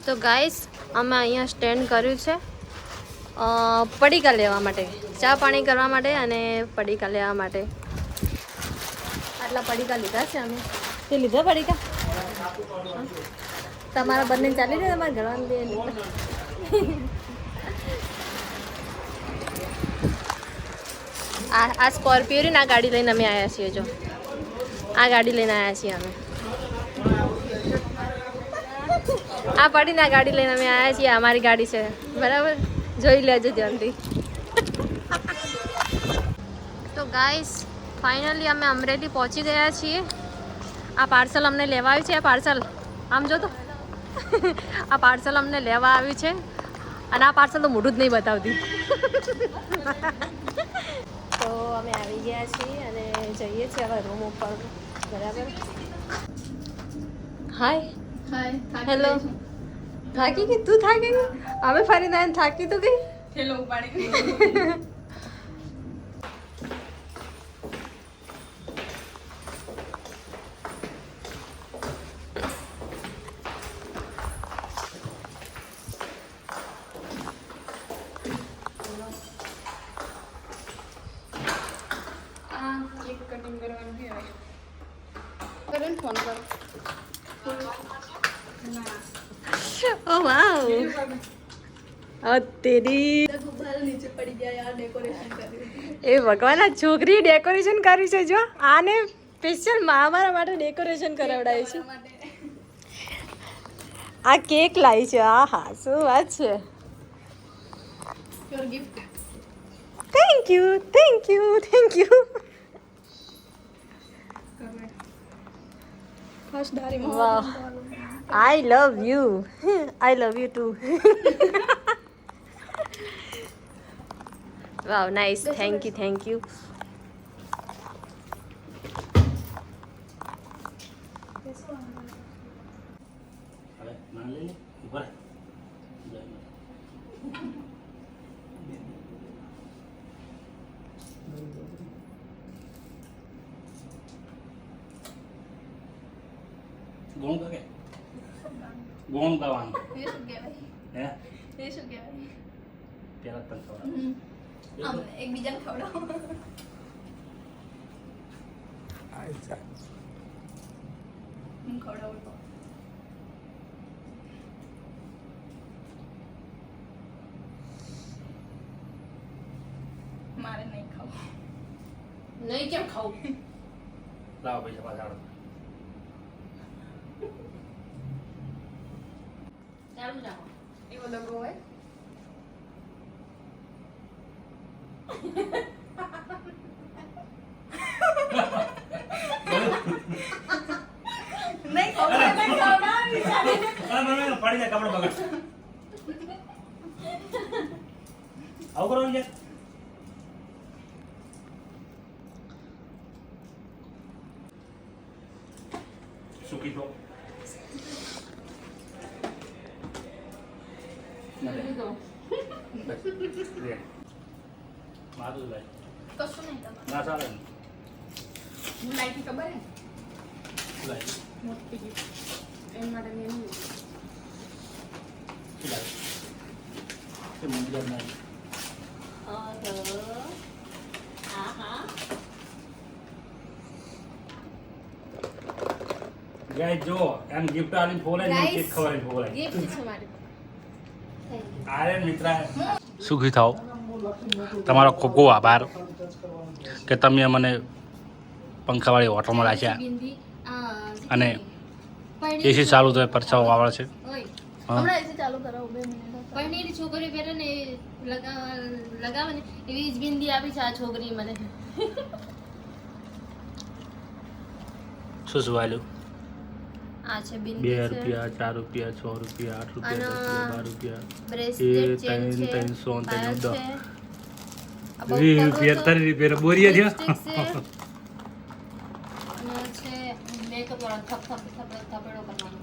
તો ગાઈસ અમે અહીંયા સ્ટેન્ડ કર્યું છે પડીકા લેવા માટે, ચા પાણી કરવા માટે અને પડીકા લેવા માટે. આટલા પડીકા લીધા છે અમે. તે લીધા પડીકા? તમારા બંને ચાલી જાય, તમારા ઘરવાળા બે આ સ્કોર્પિયો ને આ ગાડી લઈને અમે આવ્યા છીએ. જો આ ગાડી લઈને આવ્યા છીએ અમે. આ પડીને આ ગાડી લઈને અમે આવ્યા છીએ. અમારી ગાડી છે, બરાબર? જોઈ લેજો ધ્યાનથી. તો ગાઈસ ફાઇનલી અમે અમરેલી પહોંચી ગયા છીએ. આ પાર્સલ અમને લેવા આવ્યું છે. આ પાર્સલ આમ જો તો આ પાર્સલ અમને લેવા આવ્યું છે. અને આ પાર્સલ તો મોઢું જ નહીં બતાવતી. તો અમે આવી ગયા છીએ અને જઈએ છીએ હવે રૂમ ઉપર, બરાબર? હાય. હેલો. થાકી ગઈ તું? થાકી ગઈ? અમે ફરીને આવીને થાકી તો ગઈ. હેલો ઉપાડી કટિંગ કરવાનું છે. કરે ને ફોન કરો. ઓ વાવ. તેરી નીચે પડી ગયા યાર, ડેકોરેશન કર્યું. એ ભગવાન, આ છોકરી ડેકોરેશન કર્યું છે. જો આને સ્પેશિયલ અમારા માટે ડેકોરેશન કરાવડાવી છે. આ કેક લાવી છે. આ હા, શું વાત છે. Your gift. Thank you, thank you, thank you. First ધારી વાહ, I love you. I love you too. Wow, nice. Thank you, thank you. ગોણ કે ગોણ ગાવાનું એ શું કહેવાય? હે એ શું કહેવાય? પેલા તને ખબર આમ એકબીજાને ખવડાવો. હું ખવડાવું તો મારે નહીં ખાવું. નહીં કેમ ખાવું? લાવો પૈસા પાછા ચાલુ રાખો. એવો દગો હોય. નહીં ખવડાવી ચાલે. પડી જાય કપડો બગડ આવું કરવાનું છે. સુકી તો મારું લાઈ કશું નહીં તમારે. ના ચાલે હું લાઈથી ખબર હે લાઈ મોટી gift. એમ માટે મેં નહીં લીધું. લાઈ તે મંદિર ના ગાય જો એમ ગિફ્ટ આલી ફોલે ને કેક ખવડાવી ફોલે ગિફ્ટ છે મારી. આરે મિત્ર સુખી થાઓ. તમારો ખૂબ ખૂબ આભાર કે તમે મને પંખાવાળી હોટલમાં રાખ્યા બિંદી અને એસી ચાલુ તો પરછાવો આવે છે. હમણાં એસી ચાલુ કરાવો 2 મિનિટ. પરણીની છોકરી પહેરે ને લગાવે ને એવી જ બિંદી આપી છે આ છોકરી મને. શું શું આલ્યું? આ છે 2 બિંદી છે, રૂપિયા 4 રૂપિયા 6 રૂપિયા 8 રૂપિયા 10 રૂપિયા 12 રૂપિયા બ્રેસલેટ ચેન છે, 300 પાયલ છે, 20 રૂપિયા 30 રૂપિયા બોરિયા થયા. લિપસ્ટિક છે અને છે મેકઅપ વાળો થપડો કરવાનો.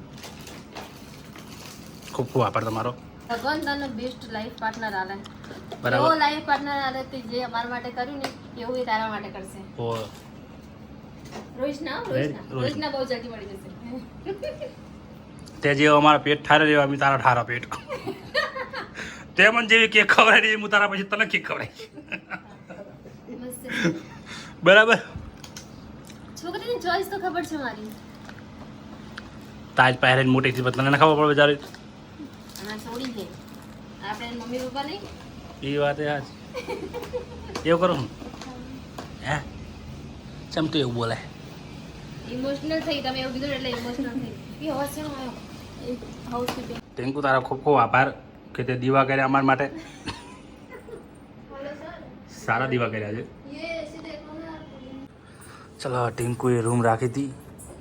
ખૂબ ખૂબ આભાર તમારો. ભગવાન તને બેસ્ટ લાઈફ પાર્ટનર આલે. બરાબર. એવો લાઈફ પાર્ટનર આલે તે જે અમારા માટે કર્યું ને એવું એ તારા માટે કરશે. ઓ રોહિતના રોહિતના. રોહિતના બહુ જલ્દી મળી જશે. તે જેવો અમારા પેટ ઠારે રહેવા અમે તારા ઠારા પેટ તે મને જેવી કેક ખવડાવી દે હું તારા પછી તને કેક ખવડાવીશ બરાબર છોકરીની ચોઈસ તો ખબર છે મારી. તાજ પહેરે મોટી થી તને ના ખબર પડે બજારે આ છોડી દે આપણે મમ્મી પપ્પા નહીં. એ વાત આજ એવું કરું હે ચમ તું એવું બોલે ઇમોશનલ થઈ તમે એવું કીધું એટલે ઇમોશનલ થઈ. એ હોશ છે આવ્યો એક હાઉસકીપિંગ. ટેન્કુ તારો ખૂબ ખૂબ આભાર કે તે દીવા કર્યા અમારા માટે સારા દીવા કર્યા છે. ચલો ટિંકુએ રૂમ રાખી હતી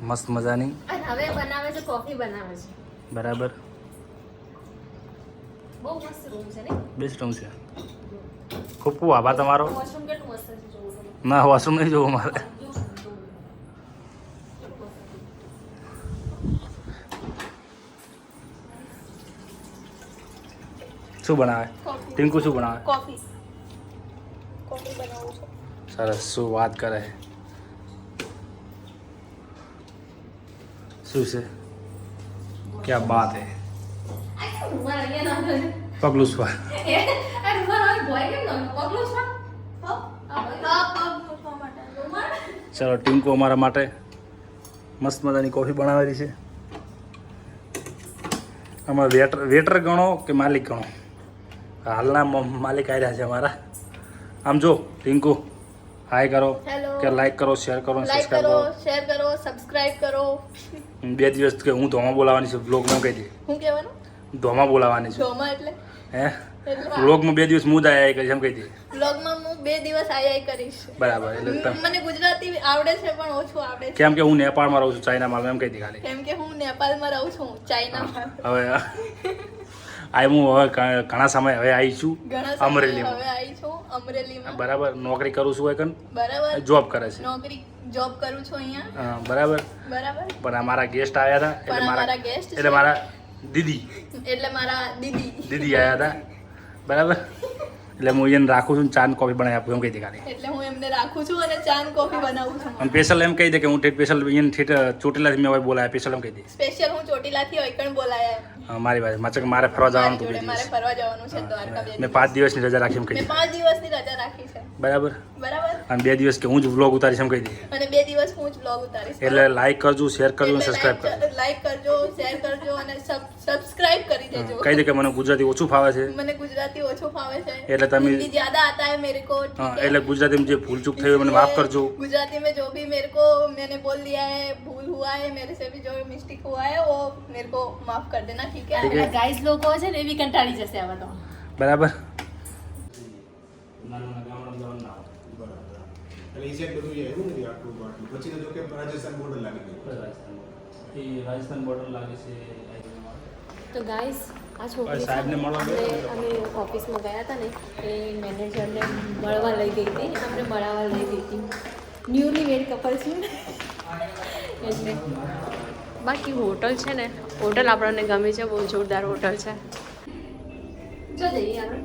મસ્ત મજાની. અને હવે બનાવે છે કોફી બનાવે છે. બરાબર બહુ મસ્ત રૂમ છે ને. બેસ્ટ રૂમ છે. ખૂબ ખૂબ આભાર તમારો. વોશરૂમ કેટલું મસ્ત છે જોવું તો. ના વોશરૂમ નહીં જોવું મારે. શું બનાવે ટિંકુ શું બનાવે? કોફી બનાવું છું. સરસ શું વાત કરે શું છે ક્યાં બાત હે પગલું સ્વા ચલો ટિંકુ અમારા માટે મસ્ત મજાની કોફી બનાવેલી છે. અમારા વેટર ગણો કે માલિક ગણો હાલના માલિક આવ્યા છે અમારા. આમ જો ટિંકુ હાય કરો કે લાઈક કરો શેર કરો સબસ્ક્રાઈબ કરો. શેર કરો સબસ્ક્રાઇબ કરો. 2 દિવસ કે હું ધોમાં બોલાવાની છું બ્લોગમાં કહી દે હું કહેવાનું ધોમાં બોલાવાની છું જોમાં એટલે હે બ્લોગમાં 2 દિવસ હું જ આયા કરીશ એમ કહી દે. વ્લોગમાં હું 2 દિવસ આઈ કરીશ. બરાબર એટલે મને ગુજરાતી આવડે છે પણ ઓછું આવડે છે. કેમ કે હું નેપાળમાં રહું છું ચાઇનામાં એમ કહી દે ખાલી. કેમ કે હું નેપાળમાં રહું છું ચાઇનામાં. હવે હું હવે ઘણા સમય હવે આવી છું ઘણા સમય અમરેલીમાં. હવે આવી છું અમરેલીમાં. બરાબર નોકરી કરું છું એકન બરાબર જોબ કરે છે નોકરી જોબ કરું છું અહીંયા. હા, બરાબર બરાબર પણ અમારા ગેસ્ટ આવ્યા હતા પણ અમારા guest એટલે મારા દીદી એટલે મારા દીદી આવ્યા હતા બરાબર એટલે હું એને રાખું છું ચા ને કોફી બનાવી આપું એમ કહી દે ખાલી. એટલે હું એમને રાખું છું અને ચા ને કોફી બનાવું છું. અને સ્પેશિયલ એમ કહી દે કે હું સ્પેશિયલ એને ચોટીલાથી મેં હવે બોલાયા સ્પેશિયલ એમ કહી દે. સ્પેશિયલ હું ચોટીલાથી ઓઈકણ બોલાયા. મારી વાત મારે ફરવા જવાનું હતું જોડે 2 મારે દિવસ ફરવા જવાનું છે દ્વારકા. મેં 5 દિવસની રજા રાખી એમ કહી મેં દે 5 દિવસની રજા રાખી છે. બરાબર બરાબર અને 2 દિવસ કે હું જ વ્લોગ ઉતારીશ એમ કહી દે. અને 2 દિવસ હું જ બ્લોગ ઉતારીશ. એટલે લાઈક કરજો શેર કરજો અને સબસ્ક્રાઈબ કરજો. લાઈક કરજો શેર કરજો અને સબસ્ક્રાઇબ કરી દેજો. કહી દે કે મને ગુજરાતી ઓછું ફાવે છે મને ગુજરાતી ઓછું ફાવે છે. એટલે તમે हिंदी ज्यादा आता है मेरे को. હા એટલે ગુજરાતીમાં જે ભૂલ ચૂક થઈ હોય મને માફ કરજો. गुजराती में जो भी मेरे को मैंने बोल दिया है भूल हुआ है मेरे से भी जो मिस्टेक हुआ है वो मेरे को माफ कर देना ठीक है. ठीक है. ગાઈસ લોકો છે ને એવી કંટાળી જશે આવા તો. બરાબર એટલે એ સાઈડ બધું એવું નથી આટલું આટલું પછી તો જો કે રાજસ્થાન બોર્ડર લાગી ગયું. રાજસ્થાન બોર્ડર લાગે છે. તો ગાઈસ આ છોકરી સાહેબને મળવા અમે ઓફિસમાં ગયા હતા ને એ મેનેજરને મળવા લઈ ગઈ હતી અમને મળવા લઈ ગઈ હતી. ન્યૂલી મેડ કપલ છે એટલે બાકી હોટલ છે ને હોટલ આપણને ગમે છે બહુ જોરદાર હોટલ છે. જો જઈએ આપણે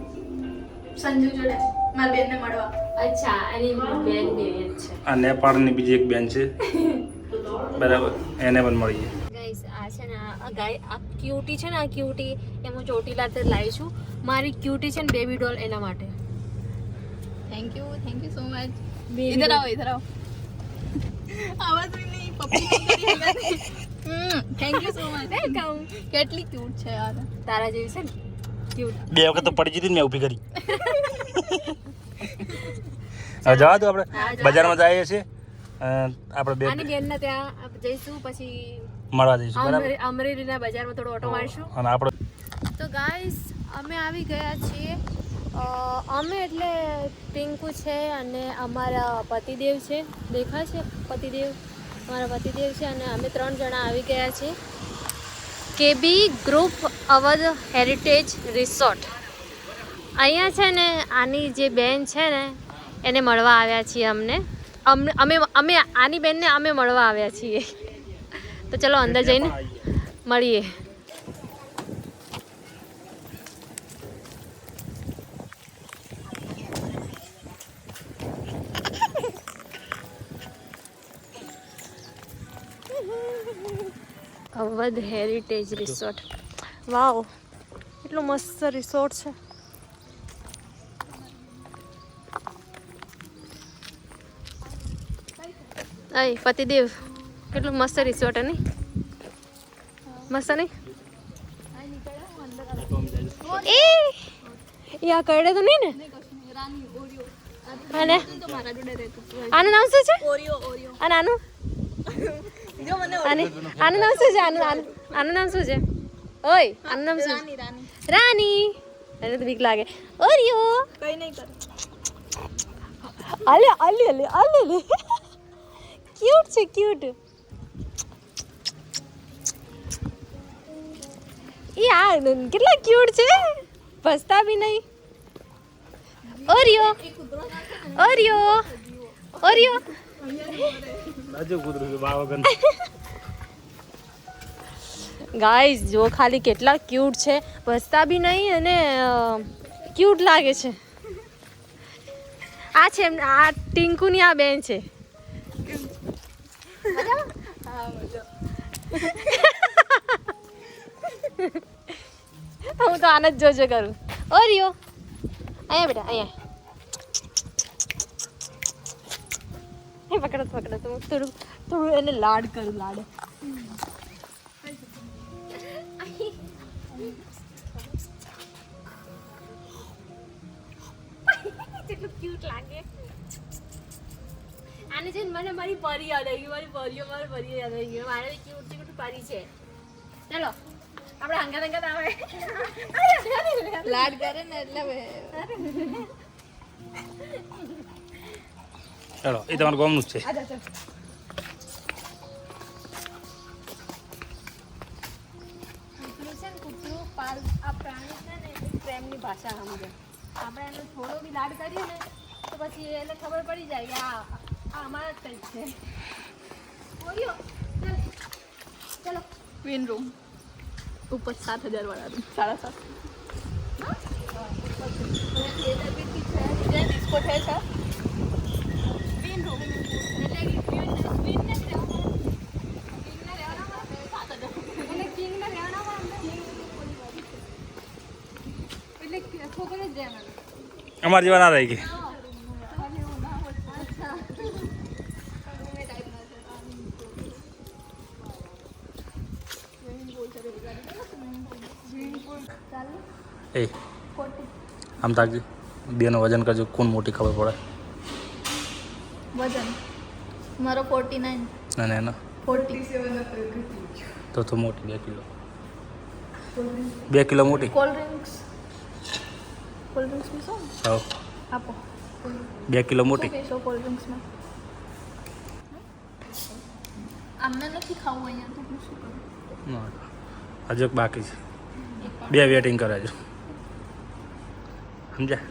સંજુ જોડે મારી બેનને મળવા. અચ્છા એની બેન બેન છે. આ નેપાળની બીજી એક બેન છે બરાબર એને પણ મળીએ. ગાઈસ આ છે ને આ ક્યુટી છે ને આ ક્યુટી એ હું ચોટીલાથી લાવી છું. મારી ક્યુટી છે ને બેબી ડોલ એના માટે. Thank you so much. Baby इधर doll. आओ आवाज भी नहीं पप्पी नहीं करी thank you so much. Welcome. કેટલી ક્યુટ છે યાર. તારા જેવી છે ને ક્યુટ. 2 વખત તો પડી જતી ને મેં ઊભી કરી. હવે જવા દો આપણે હા, જવા બજારમાં જઈએ છીએ આપણે આની બે બેનને ત્યાં જઈશું પછી મળવા જઈશું બરાબર અમરેલીના બજારમાં થોડો ઓટો મારશું. અને આપણે તો ગાઈસ અમે આવી ગયા છીએ. અમે એટલે પિંકુ છે અને અમારા પતિદેવ છે દેખાય છે પતિદેવ અમારા પતિદેવ છે અને અમે 3 જણા આવી ગયા છીએ કેબી ગ્રુપ અવધ હેરિટેજ રિસોર્ટ. અહીંયા છે ને આની જે બેન છે ને એને મળવા આવ્યા છીએ અમે આની બેનને અમે મળવા આવ્યા છીએ. તો ચલો અંદર જઈને મળીએ. વધ હેરિટેજ રિસોર્ટ. વાવ, એટલું મસ્ત રિસોર્ટ છે. અય પતિદેવ, કેટલું મસ્ત રિસોર્ટ હે નહીં? મસ્ત નહીં? એ યા કરડે તો નહીં ને? અને આનું નામ શું છે? અને આનું આનું નામ શું છે? આનું નામ શું છે? ઓય, આનું નામ શું? રાની. એને તો બીક લાગે. ઓરિયો કઈ નહીં કર. આલે આલે આલે આલે. ક્યુટ છે, ક્યુટ. એ આ કેટલા ક્યુટ છે, ભસતા બી નહીં. Oreo Oreo Oreo. ગાઈસ જો ખાલી કેટલા ક્યુટ છે, ભસતા બી નહીં અને ક્યુટ લાગે છે. આ છે આ ટિંકુની આ બેન છે. હું તો આને જ જોજો કરું. ઓરિયો અહીંયા બેટા, અહીંયા પકડો પકડો. તો થોડું થોડું એને લાડ કરું, લાડ. કેટલું ક્યુટ લાગે. આને છે મને મારી પરી યાદ આવી ગઈ. મારી પરીઓ યાદ આવી ગઈ. મારે ક્યુટ ક્યુટ પરી છે. ચાલો આપણે હંગાત હંગાત આવે. લાડ કરે ને એટલે ચાલો, એ તમારું ગામનું જ છે. આ પ્રાણી છે ને પ્રેમની ભાષા સમજે. આપણે એનો થોડો બી લાડ કરીએ ને તો પછી એને ખબર પડી જાય કે આ અમારા જ કંઈક છે. બોલ્યો ચલો. ક્વીન રૂમ ઉપર 7,000 વાળા રૂમ 7.5. ડિસ્કો છે. ક્વીન રૂમ એટલે ક્વીનને અમારી જેવા ના રહી ગઈ. એ આમ તાકજી, બેનો વજન કરજો, કોણ મોટી ખબર પડે. વજન મારો 49. ના ના ના 47 તો મોટી 2 કિલો. 2 કિલો મોટી. કોલ્ડ ડ્રિંક્સ પીશો? હા, આપો. 2 કિલો મોટી. શું પીશો કોલ્ડ ડ્રિંક્સમાં? અમને નથી ખાવું અહીંયા, તો હું શું કરું? હજુ એક બાકી છે, 2 વેટિંગ કરે છે. સમજ્યા?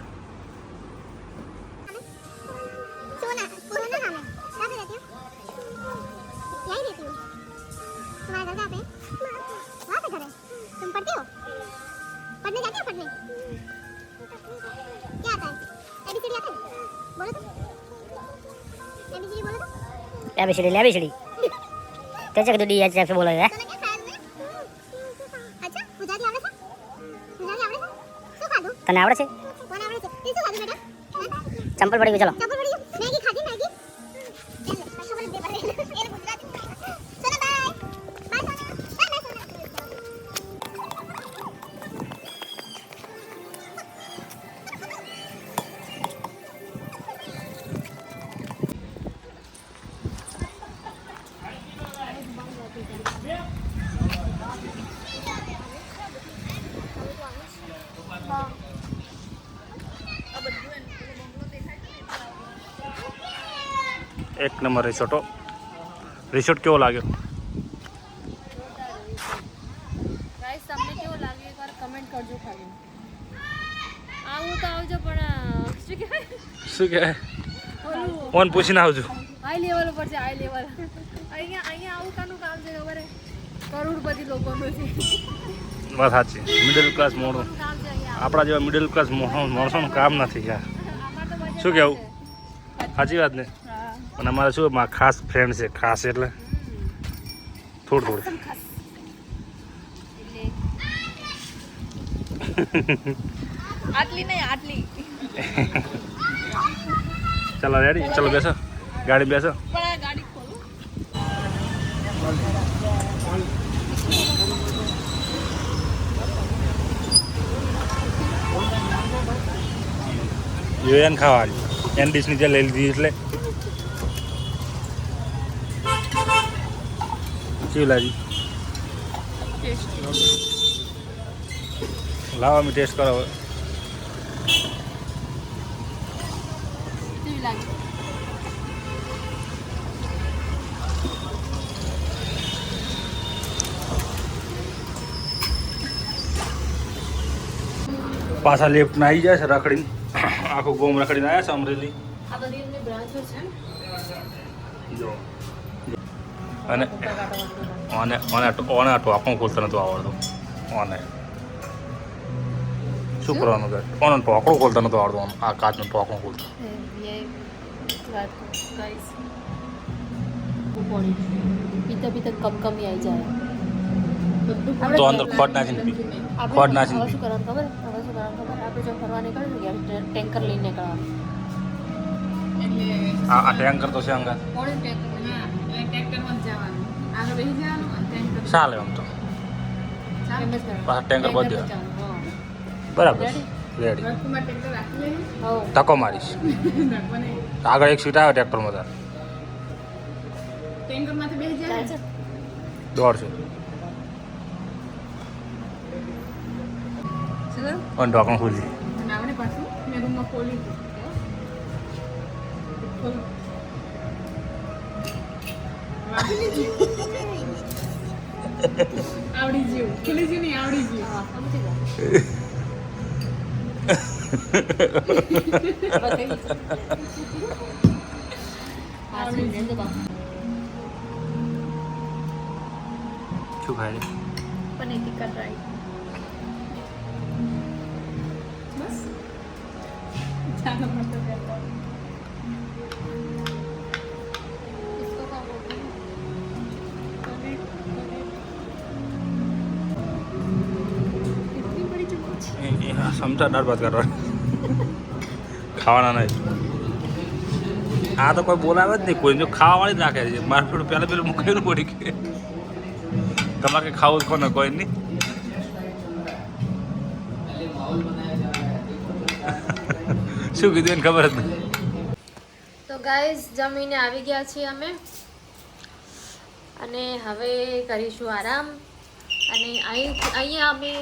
एबीसीडी त्याच्या कधी याच्या बोला है तने आवड़े छे चंपल पड़ी गई चलो એક નંબર રિસોર્ટ કેવો લાગ્યો? ગાઈસ તમને કેવો લાગ્યો એકવાર કમેન્ટ કરજો. ખાલી આવું તો આવજો, પણ શું કહેવાય ઓન પૂછીને આવજો. હાઈ લેવલ ઉપર છે, હાઈ લેવલ. અહીંયા આવું કાનું કામ છે ખબર હે? કરોડપતિ લોકોનું છે. વાત સાચી. મિડલ ક્લાસ મોણો, કામ છે અહીંયા. આપણા જેવા મિડલ ક્લાસ માણસોનું કામ નથી યાર. શું કહેવું? સાચી વાત ને? અને અમારે શું ખાસ ફ્રેન્ડ છે, ખાસ એટલે થોડું આટલી નહીં આટલી ચલો રેડી, ચલો બેસો, ગાડી બેસો. પણ આ ગાડી ખોલો. એને ખાવાની એને ડીશની જે લઈ લીધી એટલે કેવી લાગી? લાવો અમે ટેસ્ટ કરો હવે. કેવી લાગી? પાછા લેફ્ટના આવી જાય છે રખડીને, આખું ગોમ રખડીને આવ્યા છે અમરેલી. આ બધી એમની બ્રાન્ચો છે ને. જો અને ઓને ઓને ઓને ટોકણું ખોલતા નતું આવડતું. ઓને શું કરવાનું કે ઓને ટોકણું ખોલતા નતું આવડતું. આ કાચનું ટોકણું ખોલતા. ये रात को गाइस वो पानी पीता पीता कम कम ही आई જાય. તો અંદર ખોટ નાખીને પી. ખોટ નાખીને હવે પી. શું કરવાનું ખબર? હવે શું કરવાનું ખબર? આપણે જો ફરવા નીકળ્યું યાર ટેન્કર લઈને નીકળવાનું. આ ટેન્કર તો છે અંગા કોણે ટેન્કર લઈને? ટ્રેક્ટરમાં જ જવાનું. આગળ બેસી જવાનું અને ટ્રેક્ટર ચાલે આમ તો એમ જ કરવાનું. પાછા ટેન્કર ટેન્કર બધે પર જવાનું. હા. બરાબર Ready? રેડી. ટ્રેક્ટરમાં ટ્રેક્ટર રાખી લઈએ. હો. ધક્કો મારીશ. આગળ એક સીટ આવે ટ્રેક્ટરમાં તાર ટેન્કરમાંથી બેસી જાય. ચાલશે? દોડશે ચલો અને ઢોકણું ખોલી. અને આપણે પાછું મેં રૂમમાં ખોલી દીધું. ખોલો. આવડી ગયું. આવડી ગયું. ખુલી ગયું નહીં, આવડી ગયું. હા, સમજી ગયા. બતાવી. હા, સમજી તો બા. શું ખાય છે? પનીર ટિક્કા ટ્રાય. બસ ચાલો મસ્ત કરતા. इसको क्या बोलते हैं? પનીર इतनी बड़ी चम्मच. સમજા દાળ ભાત કરવા ખાવાના નહીં. આ તો કોઈ બોલાવે જ નહીં, કોઈ જો ખાવાવાળી જ નાખે છે. મારે પેલું પહેલાં પેલું મૂકેલું પડી કે તમારે કંઈ ખાવું જ કોને કોઈ નહીં. શું કીધું એને ખબર જ નહીં. તો ગાઈઝ જમીને આવી ગયા છીએ અમે અને હવે કરીશું આરામ અને અહીંયા અમે